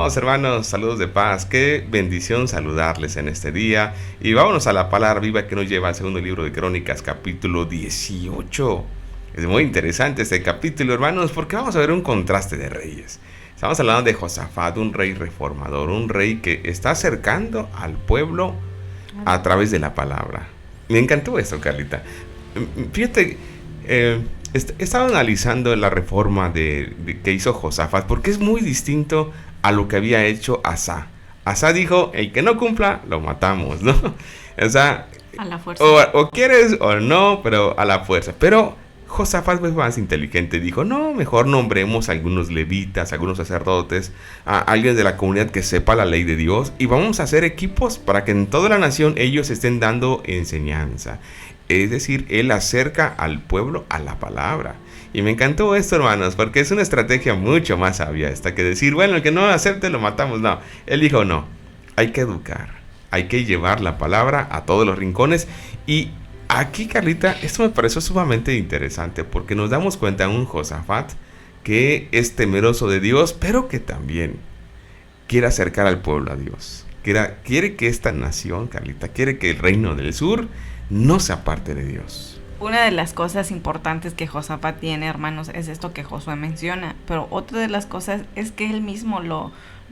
Amados hermanos, saludos de paz, qué bendición saludarles en este día. Y vámonos a la palabra viva que nos lleva al segundo libro de Crónicas, capítulo 18. Es muy interesante este capítulo, hermanos, porque vamos a ver un contraste de reyes. Estamos hablando de Josafat, un rey reformador, un rey que está acercando al pueblo a través de la palabra. Me encantó esto, Carlita. Fíjate, he estado analizando la reforma que hizo Josafat, porque es muy distinto a lo que había hecho Asa. Asa dijo, el que no cumpla, lo matamos, ¿no? O sea, a la fuerza. O quieres o no, pero a la fuerza. Pero Josafat fue más inteligente, dijo, no, mejor nombremos a algunos levitas, a algunos sacerdotes, a alguien de la comunidad que sepa la ley de Dios, y vamos a hacer equipos para que en toda la nación ellos estén dando enseñanza. Es decir, él acerca al pueblo a la palabra. Y me encantó esto, hermanos, porque es una estrategia mucho más sabia esta que decir, bueno, el que no acepte lo matamos. No, él dijo, no, hay que educar, hay que llevar la palabra a todos los rincones. Y aquí, Carlita, esto me pareció sumamente interesante, porque nos damos cuenta de un Josafat que es temeroso de Dios, pero que también quiere acercar al pueblo a Dios. Quiere que esta nación, Carlita, quiere que el reino del sur no se aparte de Dios. Una de las cosas importantes que Josafat tiene, hermanos, es esto que Josué menciona, pero otra de las cosas es que él mismo lo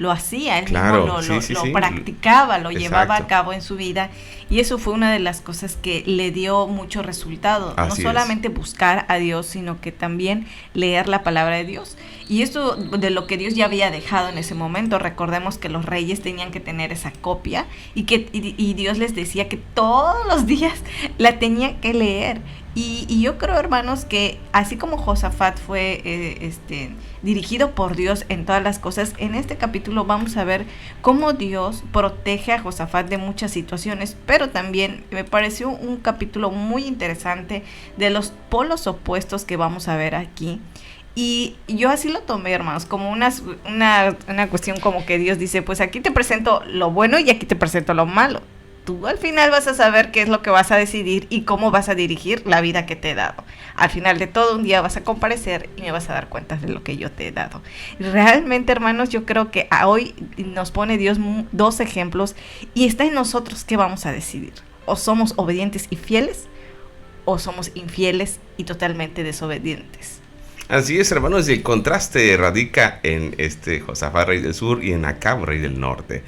hacía, él mismo lo practicaba, lo llevaba a cabo en su vida, y eso fue una de las cosas que le dio mucho resultado. No solamente buscar a Dios, sino que también leer la palabra de Dios, y esto de lo que Dios ya había dejado en ese momento. Recordemos que los reyes tenían que tener esa copia, y Dios les decía que todos los días la tenían que leer. Y yo creo, hermanos, que así como Josafat fue dirigido por Dios en todas las cosas, en este capítulo vamos a ver cómo Dios protege a Josafat de muchas situaciones, pero también me pareció un capítulo muy interesante de los polos opuestos que vamos a ver aquí. Y yo así lo tomé, hermanos, como una cuestión como que Dios dice, pues aquí te presento lo bueno y aquí te presento lo malo. Tú al final vas a saber qué es lo que vas a decidir y cómo vas a dirigir la vida que te he dado. Al final de todo, un día vas a comparecer y me vas a dar cuenta de lo que yo te he dado. Realmente, hermanos, yo creo que hoy nos pone Dios dos ejemplos, y está en nosotros qué vamos a decidir. O somos obedientes y fieles, o somos infieles y totalmente desobedientes. Así es, hermanos, y el contraste radica en Josafat, rey del sur, y en Acab, rey del norte.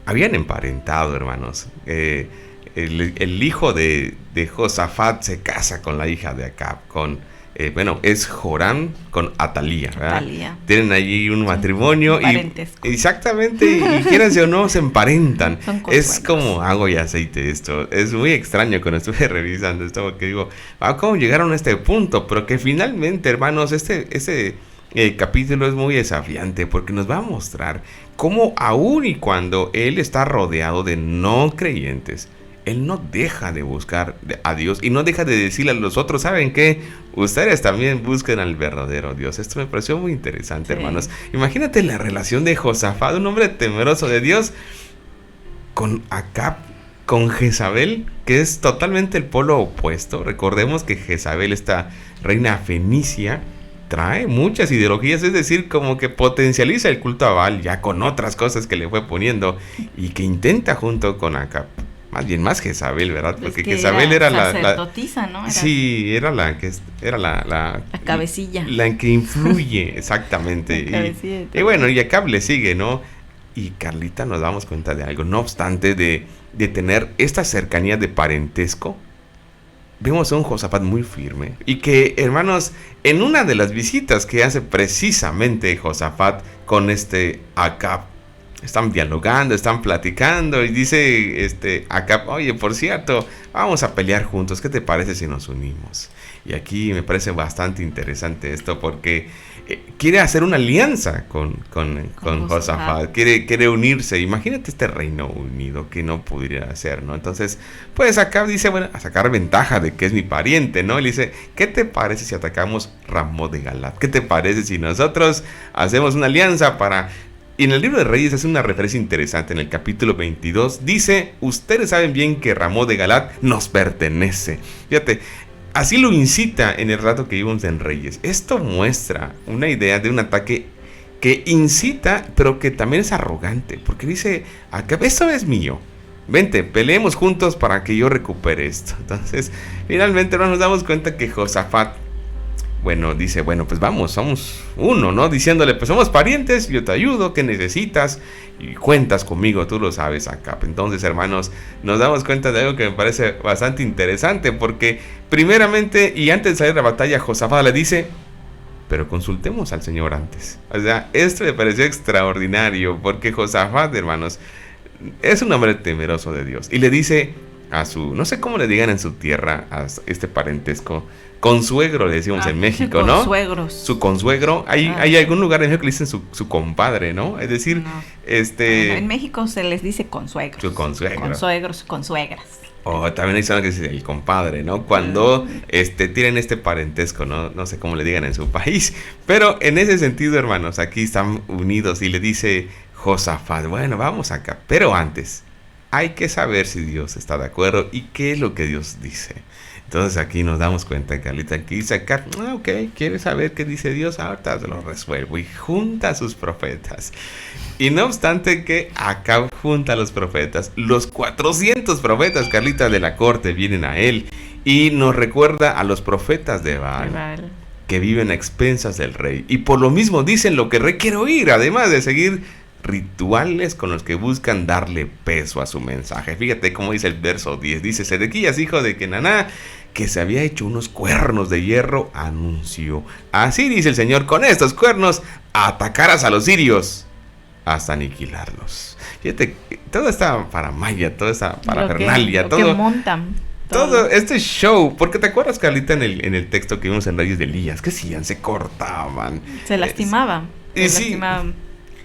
Habían emparentado, hermanos. El hijo de Josafat se casa con la hija de Acab, es Joram con Atalía, ¿verdad? Atalía. Tienen allí un matrimonio y exactamente, y quieranse o no, se emparentan. Es como agua y aceite esto. Es muy extraño cuando estuve revisando esto, porque digo, ¿cómo llegaron a este punto? Pero que finalmente, hermanos, el capítulo es muy desafiante, porque nos va a mostrar cómo aún y cuando él está rodeado de no creyentes, él no deja de buscar a Dios y no deja de decirle a los otros, ¿saben qué? Ustedes también busquen al verdadero Dios. Esto me pareció muy interesante, hermanos. Imagínate la relación de Josafat, un hombre temeroso de Dios, con Acab, con Jezabel, que es totalmente el polo opuesto. Recordemos que Jezabel, esta reina fenicia, trae muchas ideologías, es decir, como que potencializa el culto a Baal ya con otras cosas que le fue poniendo, y que intenta junto con Acab, más Jezabel, ¿verdad? Porque Jezabel era la sacerdotisa, ¿no? Sí, era la cabecilla. La que influye, exactamente. y bueno, y Acab le sigue, ¿no? Y Carlita, nos damos cuenta de algo. No obstante de tener esta cercanía de parentesco, vemos a un Josafat muy firme, y que, hermanos, en una de las visitas que hace precisamente Josafat con Acab, están dialogando, están platicando, y dice Acab, oye, por cierto, vamos a pelear juntos, ¿qué te parece si nos unimos? Y aquí me parece bastante interesante esto, porque quiere hacer una alianza con Josafat, quiere unirse. Imagínate este reino unido, que no pudiera hacer, ¿no? Entonces, pues Acab dice, bueno, a sacar ventaja de que es mi pariente, ¿no? Y le dice, ¿qué te parece si atacamos Ramot de Galat? ¿Qué te parece si nosotros hacemos una alianza para...? Y en el libro de Reyes hace una referencia interesante. En el capítulo 22 dice, ustedes saben bien que Ramot de Galat nos pertenece. Fíjate, así lo incita en el rato que vivimos en Reyes. Esto muestra una idea de un ataque que incita, pero que también es arrogante, porque dice, Acab, esto es mío, vente, peleemos juntos para que yo recupere esto. Entonces, finalmente nos damos cuenta que Josafat, bueno, dice, bueno, pues vamos, somos uno, ¿no? Diciéndole, pues somos parientes, yo te ayudo, ¿qué necesitas? Y cuentas conmigo, tú lo sabes, Acab. Entonces, hermanos, nos damos cuenta de algo que me parece bastante interesante, porque primeramente, y antes de salir a la batalla, Josafat le dice, pero consultemos al Señor antes. O sea, esto me pareció extraordinario, porque Josafat, hermanos, es un hombre temeroso de Dios. Y le dice a su, no sé cómo le digan en su tierra, a este parentesco, consuegro le decimos en México, ¿no? Consuegros. Su consuegro. Hay algún lugar en México que le dicen su compadre, ¿no? Es decir, no. En México se les dice consuegros. Su consuegro. Consuegros, consuegras. O también hay zonas que se dice el compadre, ¿no? Cuando tienen este parentesco, ¿no? No sé cómo le digan en su país. Pero en ese sentido, hermanos, aquí están unidos y le dice Josafat, bueno, vamos acá. Pero antes, hay que saber si Dios está de acuerdo y qué es lo que Dios dice. Entonces aquí nos damos cuenta, Carlita, aquí dice acá, ok, ¿quieres saber qué dice Dios? Ahorita te lo resuelvo. Y junta a sus profetas. Y no obstante que acá junta a los profetas, los 400 profetas, Carlita, de la corte vienen a él. Y nos recuerda a los profetas de Baal, que viven a expensas del rey. Y por lo mismo dicen lo que el rey quiere oír, además de seguir rituales con los que buscan darle peso a su mensaje. Fíjate cómo dice el verso 10. Dice, Sedequías, hijo de Kenaná, que se había hecho unos cuernos de hierro, anunció, así dice el Señor, con estos cuernos atacarás a los sirios hasta aniquilarlos. Fíjate, toda esta paramaya, toda esta parafernalia, todo que montan. Todo este show, porque te acuerdas, Carlita, en el texto que vimos en Reyes de Elías, que hacían, se cortaban, se lastimaban,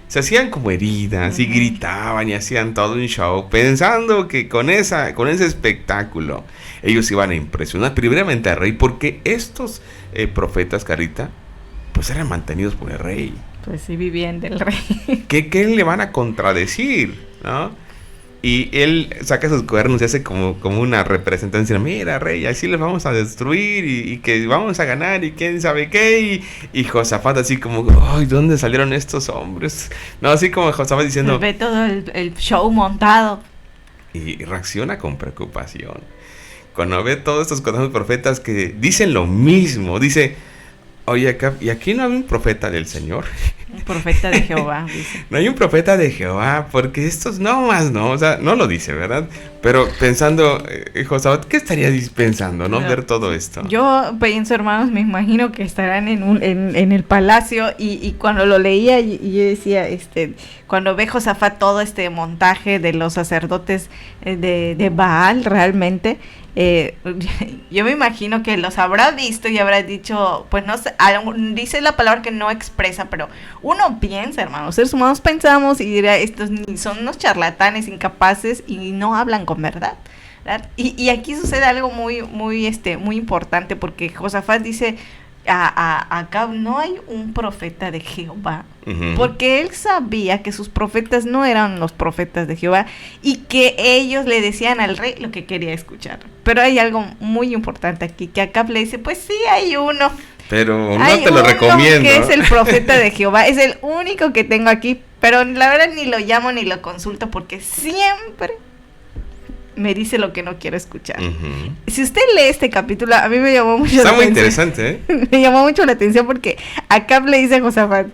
se hacían como heridas y gritaban y hacían todo un show, pensando que con ese espectáculo ellos iban a impresionar primeramente al rey, porque estos profetas, Carlita, pues eran mantenidos por el rey. Pues sí, vivían del rey. ¿Qué le van a contradecir, no? Y él saca sus cuernos y hace como una representación. Mira, rey, así les vamos a destruir y que vamos a ganar y quién sabe qué. Y Josafat así como, ay, ¿dónde salieron estos hombres? No, así como Josafat diciendo... Ve todo el show montado. Y reacciona con preocupación. Cuando ve todos estos 400 profetas que dicen lo mismo, dice... Oye, acá, ¿y aquí no hay un profeta del Señor? Un profeta de Jehová, dice. No hay un profeta de Jehová, porque estos no, o sea, no lo dice, ¿verdad? Pero pensando, Josafat, ¿qué estarías pensando, no? Ver todo esto. Yo pienso, hermanos, me imagino que estarán en el palacio y cuando lo leía, y yo decía, cuando ve Josafat todo este montaje de los sacerdotes de Baal, realmente... yo me imagino que los habrá visto y habrá dicho, pues no sé, dice la palabra que no expresa, pero uno piensa, hermanos, seres humanos pensamos y dirá, estos son unos charlatanes incapaces y no hablan con verdad, ¿verdad? Y aquí sucede algo muy importante, porque Josafat dice, acá no hay un profeta de Jehová, porque él sabía que sus profetas no eran los profetas de Jehová y que ellos le decían al rey lo que quería escuchar. Pero hay algo muy importante aquí, que Acab le dice, pues sí, hay uno, pero no te lo recomiendo, que es el profeta de Jehová, es el único que tengo aquí, pero la verdad ni lo llamo ni lo consulto, porque siempre me dice lo que no quiero escuchar. Si usted lee este capítulo, a mí me llamó mucho la atención. Está muy interesante, Me llamó mucho la atención porque Acab le dice a Josafat,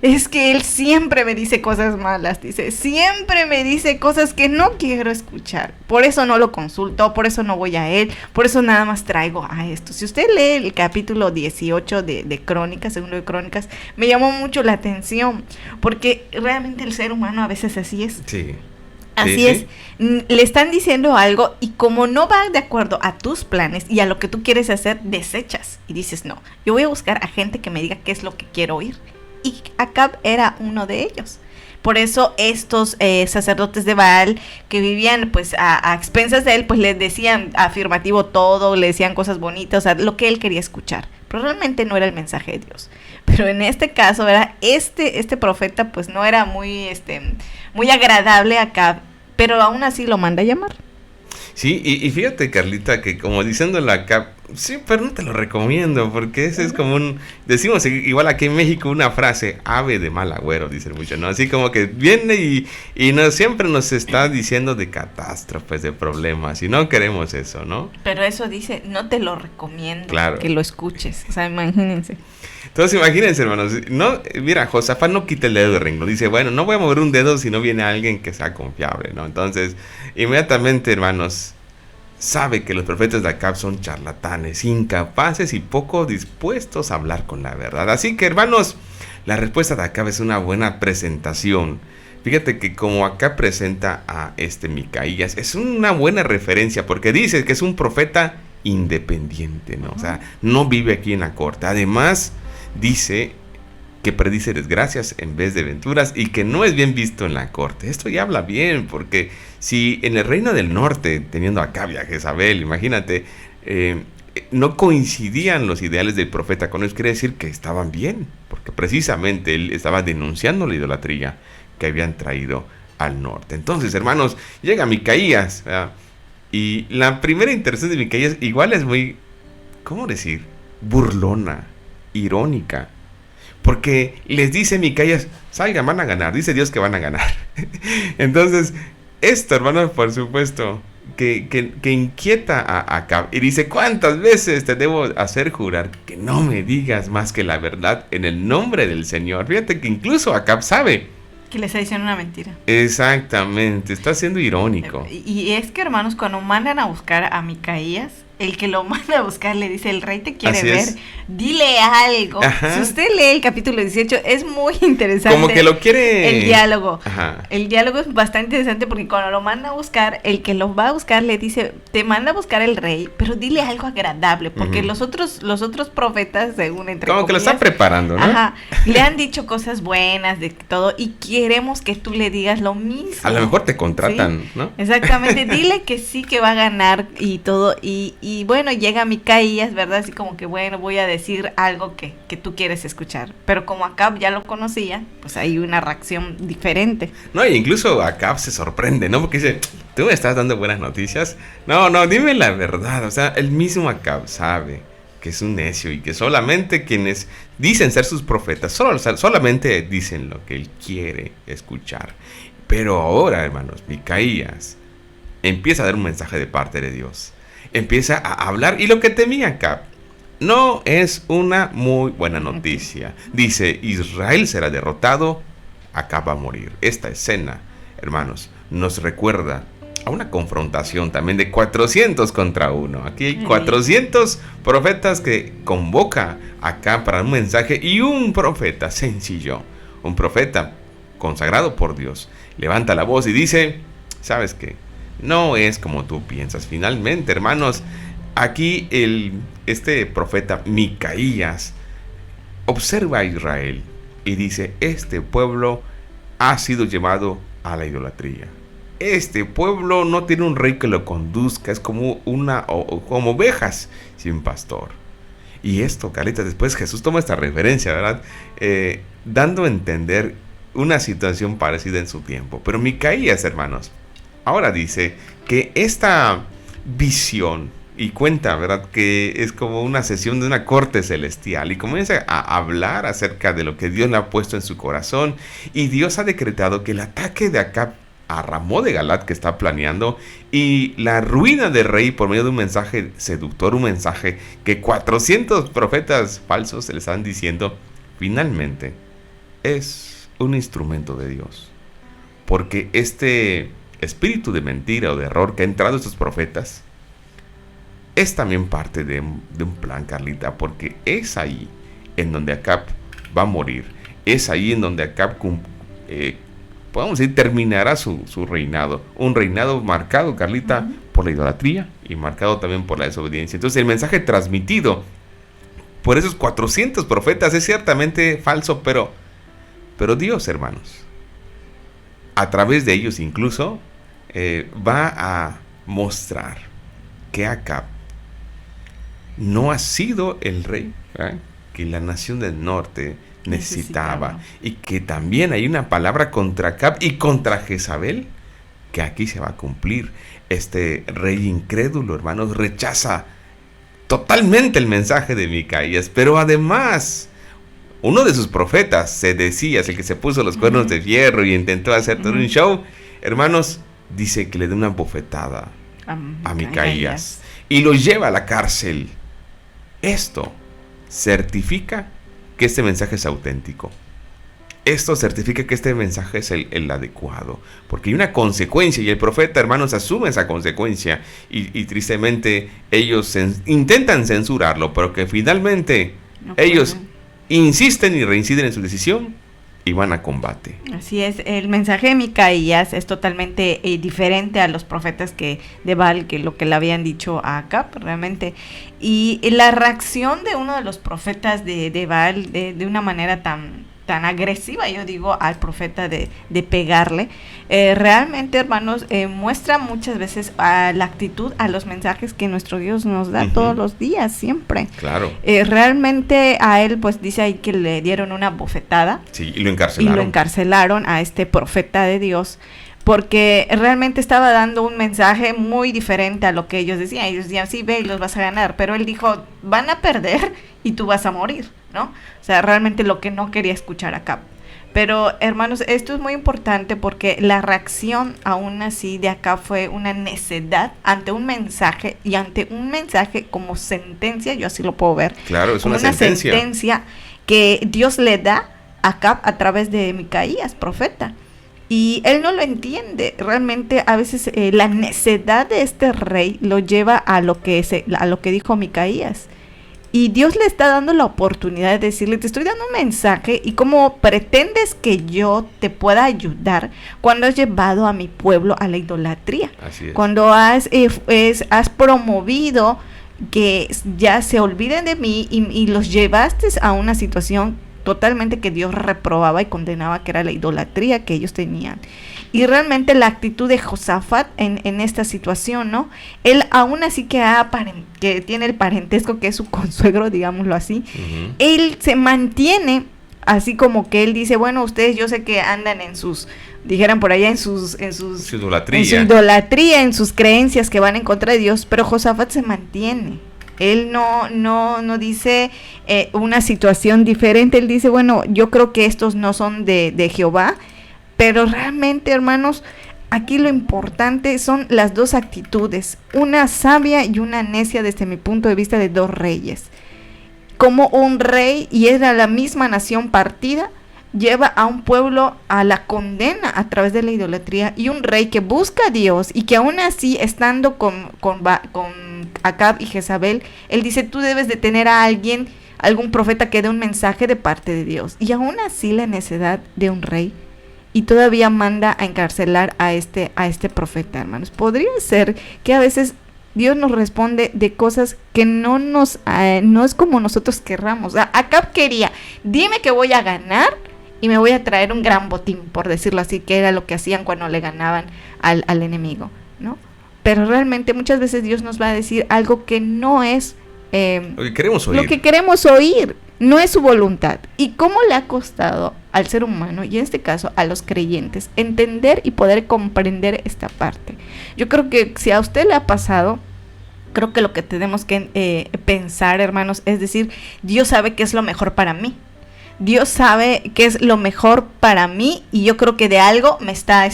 es que él siempre me dice cosas malas, dice, siempre me dice cosas que no quiero escuchar, por eso no lo consulto, por eso no voy a él, por eso nada más traigo a esto. Si usted lee el capítulo 18 de Crónicas, segundo de Crónicas, me llamó mucho la atención, porque realmente el ser humano a veces así es. Sí. Así es, le están diciendo algo y como no va de acuerdo a tus planes y a lo que tú quieres hacer, desechas y dices, no, yo voy a buscar a gente que me diga qué es lo que quiero oír. Y Acab era uno de ellos. Por eso estos sacerdotes de Baal que vivían pues a expensas de él, pues le decían afirmativo todo, le decían cosas bonitas, o sea, lo que él quería escuchar. Pero realmente no era el mensaje de Dios. Pero en este caso, ¿verdad? Este profeta pues no era muy agradable a Acab, pero aún así lo manda a llamar. Sí, y fíjate, Carlita, que como diciéndole a Acab, Sí, pero no te lo recomiendo, porque ese es como decimos igual aquí en México una frase, ave de mal agüero, dicen mucho, ¿no? Así como que viene y siempre nos está diciendo de catástrofes, de problemas, y no queremos eso, ¿no? Pero eso dice, no te lo recomiendo, claro, que lo escuches, o sea, imagínense. Entonces imagínense, hermanos, no, mira, Josafat no quita el dedo del renglón, dice, bueno, no voy a mover un dedo si no viene alguien que sea confiable, ¿no? Entonces, inmediatamente, hermanos, sabe que los profetas de Acab son charlatanes, incapaces y poco dispuestos a hablar con la verdad. Así que, hermanos, la respuesta de Acab es una buena presentación. Fíjate que como Acab presenta a Micaías, es una buena referencia porque dice que es un profeta independiente, ¿no? O sea, no vive aquí en la corte. Además, dice que predice desgracias en vez de venturas y que no es bien visto en la corte. Esto ya habla bien, porque si en el reino del norte, teniendo a Acab y a Jezabel, imagínate, no coincidían los ideales del profeta con ellos, quiere decir que estaban bien, porque precisamente él estaba denunciando la idolatría que habían traído al norte. Entonces, hermanos, llega Micaías, ¿verdad? Y la primera interacción de Micaías igual es muy, ¿cómo decir? Burlona, irónica. Porque les dice Micaías, salgan, van a ganar, dice Dios que van a ganar. Entonces, esto, hermanos, por supuesto, que inquieta a Acab. Y dice, ¿cuántas veces te debo hacer jurar que no me digas más que la verdad en el nombre del Señor? Fíjate que incluso Acab sabe que le está diciendo una mentira. Exactamente, está siendo irónico. Y es que, hermanos, cuando mandan a buscar a Micaías, el que lo manda a buscar le dice, el rey te quiere ver, dile algo. Ajá. Si usted lee el capítulo 18, es muy interesante. Como que lo quiere... El diálogo. Ajá. El diálogo es bastante interesante porque cuando lo manda a buscar, el que lo va a buscar le dice, te manda a buscar el rey, pero dile algo agradable, porque los otros profetas, según entre como comillas, que lo están preparando, ¿no? Ajá, le han dicho cosas buenas de todo y queremos que tú le digas lo mismo. A lo mejor te contratan, ¿sí? ¿No? Exactamente, dile que sí, que va a ganar y todo, y bueno, llega Micaías, ¿verdad? Así como que, bueno, voy a decir algo que tú quieres escuchar. Pero como Acab ya lo conocía, pues hay una reacción diferente. No, y incluso Acab se sorprende, ¿no? Porque dice, ¿tú me estás dando buenas noticias? No, dime la verdad. O sea, el mismo Acab sabe que es un necio y que solamente quienes dicen ser sus profetas, solamente dicen lo que él quiere escuchar. Pero ahora, hermanos, Micaías empieza a dar un mensaje de parte de Dios. Empieza a hablar y lo que temía Acab no es una muy buena noticia. Dice, Israel será derrotado, Acab va a morir. Esta escena, hermanos, nos recuerda a una confrontación también de 400 contra 1. Aquí hay 400 profetas que convoca Acab para un mensaje y un profeta sencillo, un profeta consagrado por Dios, levanta la voz y dice, ¿sabes qué? No es como tú piensas. Finalmente, hermanos, aquí este profeta Micaías observa a Israel y dice, este pueblo ha sido llevado a la idolatría. Este pueblo no tiene un rey que lo conduzca, es como como ovejas sin pastor. Y esto, Carlita, después Jesús toma esta referencia, ¿verdad? Dando a entender una situación parecida en su tiempo. Pero Micaías, hermanos, ahora dice que esta visión, y cuenta, ¿verdad?, que es como una sesión de una corte celestial, y comienza a hablar acerca de lo que Dios le ha puesto en su corazón, y Dios ha decretado que el ataque de Acab a Ramot de Galat que está planeando, y la ruina del rey por medio de un mensaje seductor, un mensaje que 400 profetas falsos se le están diciendo, finalmente es un instrumento de Dios. Porque este espíritu de mentira o de error que ha entrado a estos profetas es también parte de un plan, Carlita, porque es ahí en donde Acab va a morir. Es ahí en donde Acab, podemos decir, terminará su reinado. Un reinado marcado, Carlita, por la idolatría y marcado también por la desobediencia. Entonces el mensaje transmitido por esos 400 profetas es ciertamente falso, pero Dios, hermanos, a través de ellos incluso, va a mostrar que Acab no ha sido el rey, ¿verdad?, que la nación del norte necesitaba. Y que también hay una palabra contra Acab y contra Jezabel, que aquí se va a cumplir. Este rey incrédulo, hermanos, rechaza totalmente el mensaje de Micaías, pero además uno de sus profetas, Sedecías, el que se puso los cuernos de hierro y intentó hacer todo un show, hermanos, dice que le da una bofetada a Micaías y lo lleva a la cárcel. Esto certifica que este mensaje es auténtico. Esto certifica que este mensaje es el adecuado, porque hay una consecuencia y el profeta, hermanos, asume esa consecuencia y tristemente ellos intentan censurarlo, pero que finalmente ellos insisten y reinciden en su decisión y van a combate. Así es, el mensaje de Micaías es totalmente diferente a los profetas de Baal, que lo que le habían dicho a Acab realmente. Y la reacción de uno de los profetas de Baal de una manera tan agresiva, yo digo, al profeta de pegarle, realmente, hermanos, muestra muchas veces la actitud a los mensajes que nuestro Dios nos da todos los días, siempre. Claro. Realmente a él, pues dice ahí que le dieron una bofetada. Sí, y lo encarcelaron. Y lo encarcelaron a este profeta de Dios, porque realmente estaba dando un mensaje muy diferente a lo que ellos decían. Ellos decían, sí, ve y los vas a ganar, pero él dijo, van a perder y tú vas a morir, ¿no? O sea, realmente lo que no quería escuchar Acab. Pero, hermanos, esto es muy importante porque la reacción aún así de Acab fue una necedad ante un mensaje, y ante un mensaje como sentencia, yo así lo puedo ver. Claro, es una sentencia que Dios le da a Acab a través de Micaías, profeta. Y él no lo entiende. Realmente a veces la necedad de este rey lo lleva a lo que dijo Micaías. Y Dios le está dando la oportunidad de decirle, te estoy dando un mensaje y cómo pretendes que yo te pueda ayudar cuando has llevado a mi pueblo a la idolatría. Así es. Cuando has promovido que ya se olviden de mí y los llevaste a una situación totalmente que Dios reprobaba y condenaba, que era la idolatría que ellos tenían. Y realmente la actitud de Josafat en esta situación, ¿no? Él aún así que tiene el parentesco que es su consuegro, digámoslo así, él se mantiene así como que él dice, bueno, ustedes yo sé que andan en sus, dijeran por allá, en su idolatría, en sus creencias que van en contra de Dios, pero Josafat se mantiene. Él no dice una situación diferente. Él dice, bueno, yo creo que estos no son de Jehová, pero realmente, hermanos, aquí lo importante son las dos actitudes, una sabia y una necia desde mi punto de vista de dos reyes. Como un rey, y era la misma nación partida, lleva a un pueblo a la condena a través de la idolatría, y un rey que busca a Dios y que aún así, estando con Acab y Jezabel, él dice, tú debes de tener a algún profeta que dé un mensaje de parte de Dios. Y aún así la necedad de un rey, y todavía manda a encarcelar a este profeta, hermanos. Podría ser que a veces Dios nos responde de cosas que no es como nosotros querramos. Acab quería, dime que voy a ganar y me voy a traer un gran botín, por decirlo así, que era lo que hacían cuando le ganaban al enemigo, ¿no? Pero realmente muchas veces Dios nos va a decir algo que no es lo que queremos oír, no es su voluntad. ¿Y cómo le ha costado al ser humano, y en este caso a los creyentes, entender y poder comprender esta parte? Yo creo que si a usted le ha pasado, creo que lo que tenemos que pensar, hermanos, es decir, Dios sabe qué es lo mejor para mí. Dios sabe qué es lo mejor para mí, y yo creo que de algo me está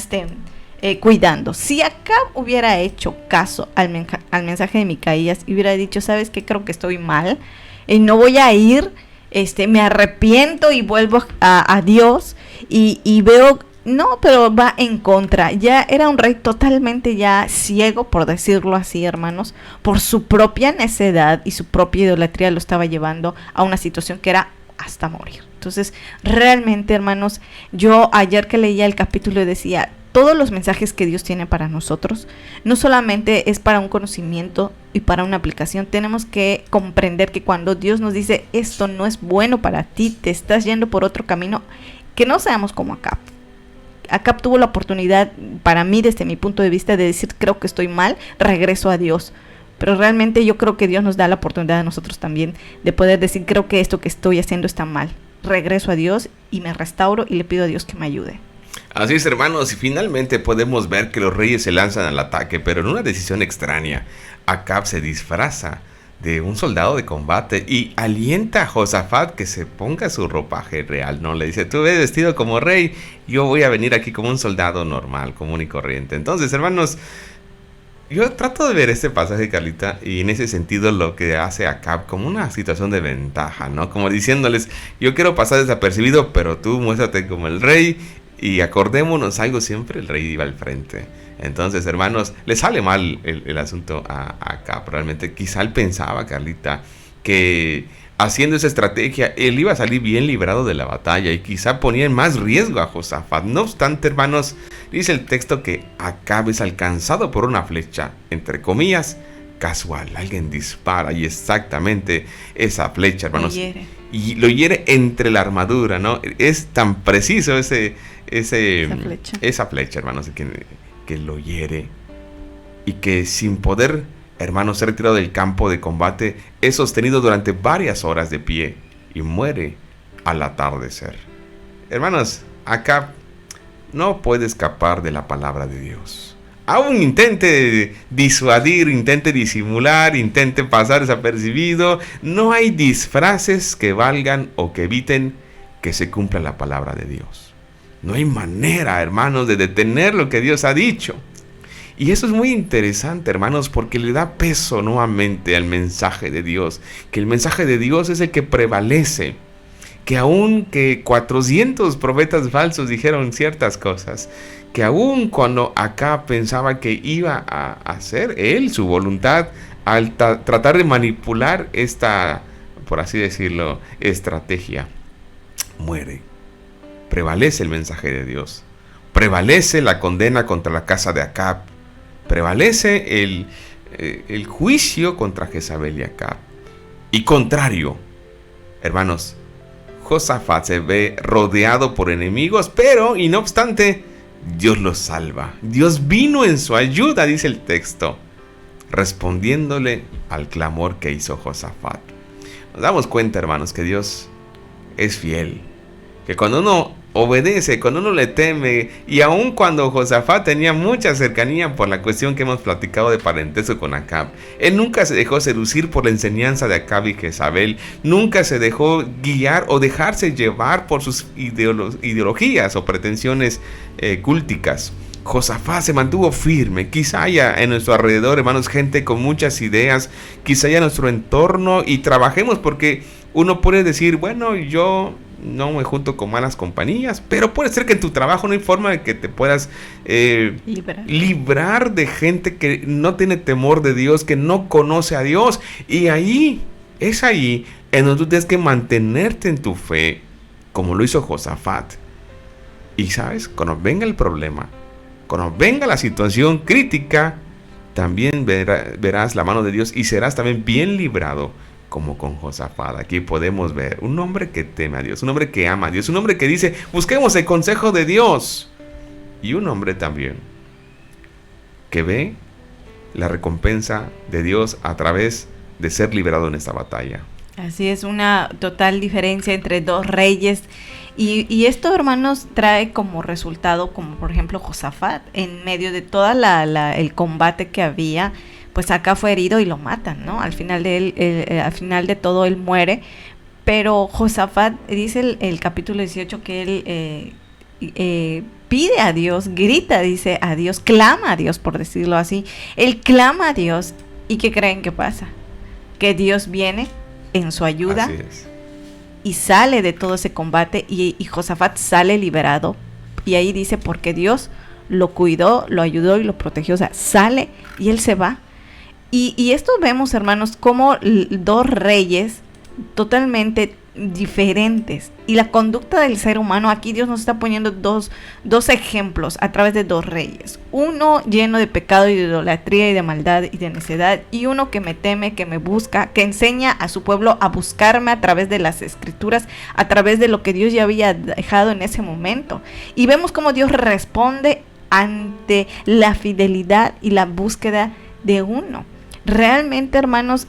cuidando. Si Acab hubiera hecho caso al mensaje de Micaías y hubiera dicho, ¿sabes qué? Creo que estoy mal, no voy a ir, me arrepiento y vuelvo a Dios, y veo, no, pero va en contra. Ya era un rey totalmente ya ciego, por decirlo así, hermanos, por su propia necedad y su propia idolatría lo estaba llevando a una situación que era hasta morir. Entonces, realmente, hermanos, yo ayer que leía el capítulo decía, todos los mensajes que Dios tiene para nosotros, no solamente es para un conocimiento y para una aplicación. Tenemos que comprender que cuando Dios nos dice, esto no es bueno para ti, te estás yendo por otro camino, que no seamos como Acab. Acab tuvo la oportunidad, para mí, desde mi punto de vista, de decir, creo que estoy mal, regreso a Dios. Pero realmente yo creo que Dios nos da la oportunidad a nosotros también de poder decir, creo que esto que estoy haciendo está mal. Regreso a Dios y me restauro y le pido a Dios que me ayude. Así es, hermanos, y finalmente podemos ver que los reyes se lanzan al ataque, pero en una decisión extraña. Acab se disfraza de un soldado de combate y alienta a Josafat que se ponga su ropaje real, ¿no? Le dice, tú ves vestido como rey, yo voy a venir aquí como un soldado normal, común y corriente. Entonces, hermanos, yo trato de ver este pasaje, Carlita, y en ese sentido lo que hace Acab como una situación de ventaja, ¿no? Como diciéndoles, yo quiero pasar desapercibido, pero tú muéstrate como el rey, y acordémonos algo, siempre el rey iba al frente. Entonces, hermanos, le sale mal el asunto a Acab. Realmente, quizá él pensaba, Carlita, que haciendo esa estrategia, él iba a salir bien librado de la batalla y quizá ponía en más riesgo a Josafat. No obstante, hermanos, dice el texto que Acab es alcanzado por una flecha, entre comillas, casual. Alguien dispara y exactamente esa flecha, hermanos. Y lo hiere entre la armadura, ¿no? Es tan preciso esa flecha, hermanos, que lo hiere y que sin poder, hermanos, ser retirado del campo de combate, es sostenido durante varias horas de pie y muere al atardecer. Hermanos, Acab no puede escapar de la palabra de Dios. Aún intente disuadir, intente disimular, intente pasar desapercibido, no hay disfraces que valgan o que eviten que se cumpla la palabra de Dios. No hay manera, hermanos, de detener lo que Dios ha dicho. Y eso es muy interesante, hermanos, porque le da peso nuevamente al mensaje de Dios. Que el mensaje de Dios es el que prevalece. Que aun que 400 profetas falsos dijeron ciertas cosas, que aun cuando Acab pensaba que iba a hacer él su voluntad, al tratar de manipular esta, por así decirlo, estrategia, muere. Prevalece el mensaje de Dios. Prevalece la condena contra la casa de Acab. Prevalece el juicio contra Jezabel y Acab. Y contrario, hermanos, Josafat se ve rodeado por enemigos, pero, y no obstante, Dios los salva. Dios vino en su ayuda, dice el texto, respondiéndole al clamor que hizo Josafat. Nos damos cuenta, hermanos, que Dios es fiel. Que cuando uno obedece, cuando uno le teme, y aun cuando Josafat tenía mucha cercanía por la cuestión que hemos platicado de parentesco con Acab, él nunca se dejó seducir por la enseñanza de Acab y Jezabel, nunca se dejó guiar o dejarse llevar por sus ideologías o pretensiones cúlticas. Josafat se mantuvo firme. Quizá haya en nuestro alrededor, hermanos, gente con muchas ideas, quizá haya en nuestro entorno, y trabajemos, porque uno puede decir, bueno, yo no me junto con malas compañías, pero puede ser que en tu trabajo no hay forma de que te puedas librar de gente que no tiene temor de Dios, que no conoce a Dios. Y ahí en donde tú tienes que mantenerte en tu fe, como lo hizo Josafat. Y sabes, cuando venga el problema, cuando venga la situación crítica, también verás la mano de Dios y serás también bien librado, como con Josafat. Aquí podemos ver un hombre que teme a Dios, un hombre que ama a Dios, un hombre que dice, busquemos el consejo de Dios. Y un hombre también que ve la recompensa de Dios a través de ser liberado en esta batalla. Así es, una total diferencia entre dos reyes. Y esto, hermanos, trae como resultado, como por ejemplo Josafat, en medio de toda el combate que había, pues acá fue herido y lo matan, ¿no? Al final al final de todo él muere, pero Josafat, dice el capítulo 18 que él pide a Dios, grita, dice a Dios, clama a Dios, por decirlo así. Él clama a Dios, ¿y qué creen que pasa? Que Dios viene en su ayuda y sale de todo ese combate, y Josafat sale liberado. Y ahí dice, porque Dios lo cuidó, lo ayudó y lo protegió. O sea, sale y él se va. Y esto vemos, hermanos, como dos reyes totalmente diferentes. Y la conducta del ser humano, aquí Dios nos está poniendo dos ejemplos a través de dos reyes. Uno lleno de pecado y de idolatría y de maldad y de necedad. Y uno que me teme, que me busca, que enseña a su pueblo a buscarme a través de las escrituras, a través de lo que Dios ya había dejado en ese momento. Y vemos cómo Dios responde ante la fidelidad y la búsqueda de uno. Realmente, hermanos,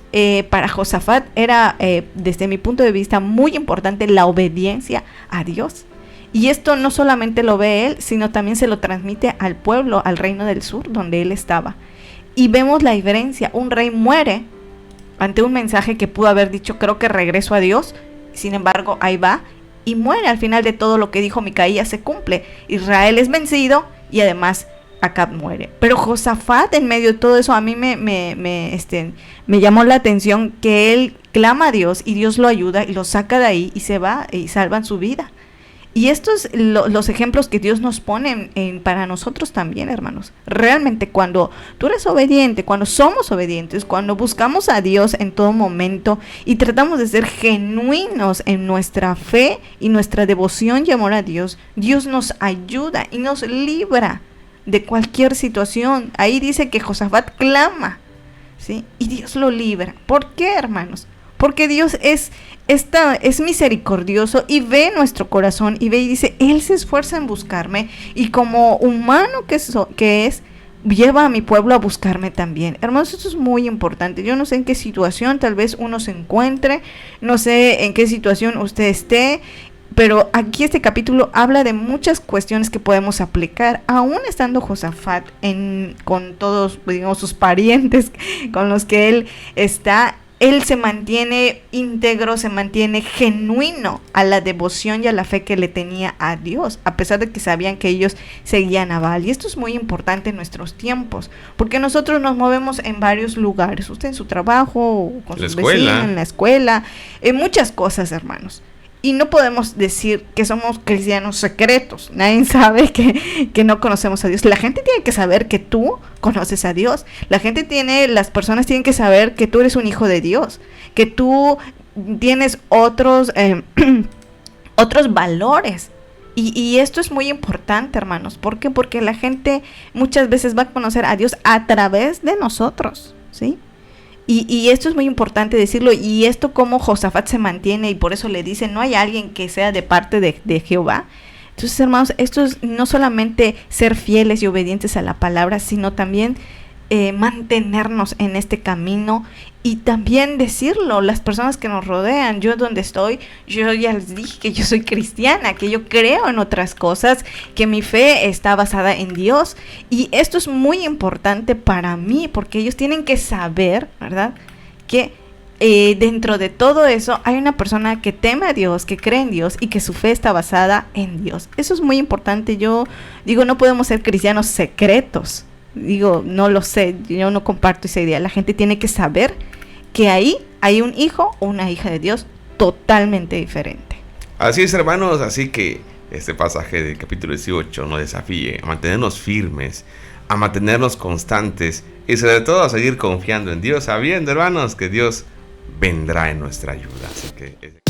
para Josafat era, desde mi punto de vista, muy importante la obediencia a Dios. Y esto no solamente lo ve él, sino también se lo transmite al pueblo, al reino del sur, donde él estaba. Y vemos la diferencia. Un rey muere ante un mensaje que pudo haber dicho, creo que regreso a Dios, sin embargo, ahí va y muere. Al final de todo lo que dijo Micaías se cumple. Israel es vencido y además Acab muere. Pero Josafat, en medio de todo eso, a mí me llamó la atención que él clama a Dios y Dios lo ayuda y lo saca de ahí y se va y salvan su vida. Y estos los ejemplos que Dios nos pone para nosotros también, hermanos. Realmente cuando tú eres obediente, cuando somos obedientes, cuando buscamos a Dios en todo momento y tratamos de ser genuinos en nuestra fe y nuestra devoción y amor a Dios, Dios nos ayuda y nos libra de cualquier situación. Ahí dice que Josafat clama, ¿sí? Y Dios lo libra. ¿Por qué, hermanos? Porque Dios es misericordioso y ve nuestro corazón y ve y dice, Él se esfuerza en buscarme y como humano que es, lleva a mi pueblo a buscarme también. Hermanos, esto es muy importante. Yo no sé en qué situación tal vez uno se encuentre, no sé en qué situación usted esté, pero aquí este capítulo habla de muchas cuestiones que podemos aplicar, aún estando Josafat con todos, digamos, sus parientes con los que él está. Él se mantiene íntegro, se mantiene genuino a la devoción y a la fe que le tenía a Dios, a pesar de que sabían que ellos seguían a Baal. Y esto es muy importante en nuestros tiempos, porque nosotros nos movemos en varios lugares, usted en su trabajo, con sus vecinos, en la escuela, en muchas cosas, hermanos. Y no podemos decir que somos cristianos secretos. Nadie sabe que no conocemos a Dios. La gente tiene que saber que tú conoces a Dios. Las personas tienen que saber que tú eres un hijo de Dios. Que tú tienes otros valores. Y esto es muy importante, hermanos. ¿Por qué? Porque la gente muchas veces va a conocer a Dios a través de nosotros, ¿sí? Y esto es muy importante decirlo, y esto como Josafat se mantiene, y por eso le dicen, no hay alguien que sea de parte de Jehová. Entonces, hermanos, esto es no solamente ser fieles y obedientes a la palabra, sino también mantenernos en este camino y también decirlo, las personas que nos rodean. Yo donde estoy, yo ya les dije que yo soy cristiana, que yo creo en otras cosas, que mi fe está basada en Dios, y esto es muy importante para mí, porque ellos tienen que saber, ¿verdad?, que dentro de todo eso hay una persona que teme a Dios, que cree en Dios y que su fe está basada en Dios. Eso es muy importante. Yo digo, no podemos ser cristianos secretos. Digo, no lo sé, yo no comparto esa idea. La gente tiene que saber que ahí hay un hijo o una hija de Dios totalmente diferente. Así es, hermanos, así que este pasaje del capítulo 18 nos desafíe a mantenernos firmes, a mantenernos constantes y sobre todo a seguir confiando en Dios, sabiendo, hermanos, que Dios vendrá en nuestra ayuda. Así que